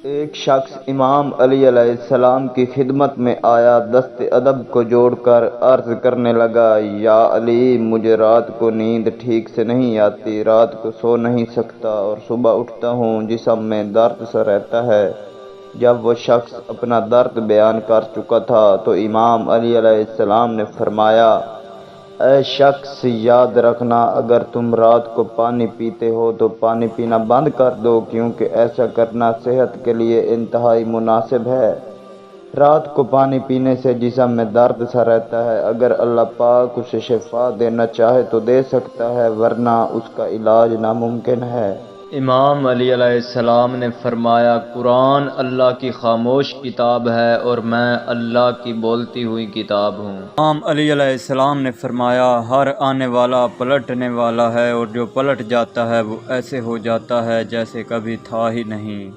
ایک شخص امام علی علیہ السلام کی خدمت میں آیا، دست ادب کو جوڑ کر عرض کرنے لگا، یا علی، مجھے رات کو نیند ٹھیک سے نہیں آتی، رات کو سو نہیں سکتا اور صبح اٹھتا ہوں جسم میں درد سا رہتا ہے۔ جب وہ شخص اپنا درد بیان کر چکا تھا تو امام علی علیہ السلام نے فرمایا، اے شخص، یاد رکھنا، اگر تم رات کو پانی پیتے ہو تو پانی پینا بند کر دو، کیونکہ ایسا کرنا صحت کے لیے انتہائی مناسب ہے۔ رات کو پانی پینے سے جسم میں درد سا رہتا ہے، اگر اللہ پاک اسے شفا دینا چاہے تو دے سکتا ہے، ورنہ اس کا علاج ناممکن ہے۔ امام علی علیہ السلام نے فرمایا، قرآن اللہ کی خاموش کتاب ہے اور میں اللہ کی بولتی ہوئی کتاب ہوں۔ امام علی علیہ السلام نے فرمایا، ہر آنے والا پلٹنے والا ہے، اور جو پلٹ جاتا ہے وہ ایسے ہو جاتا ہے جیسے کبھی تھا ہی نہیں۔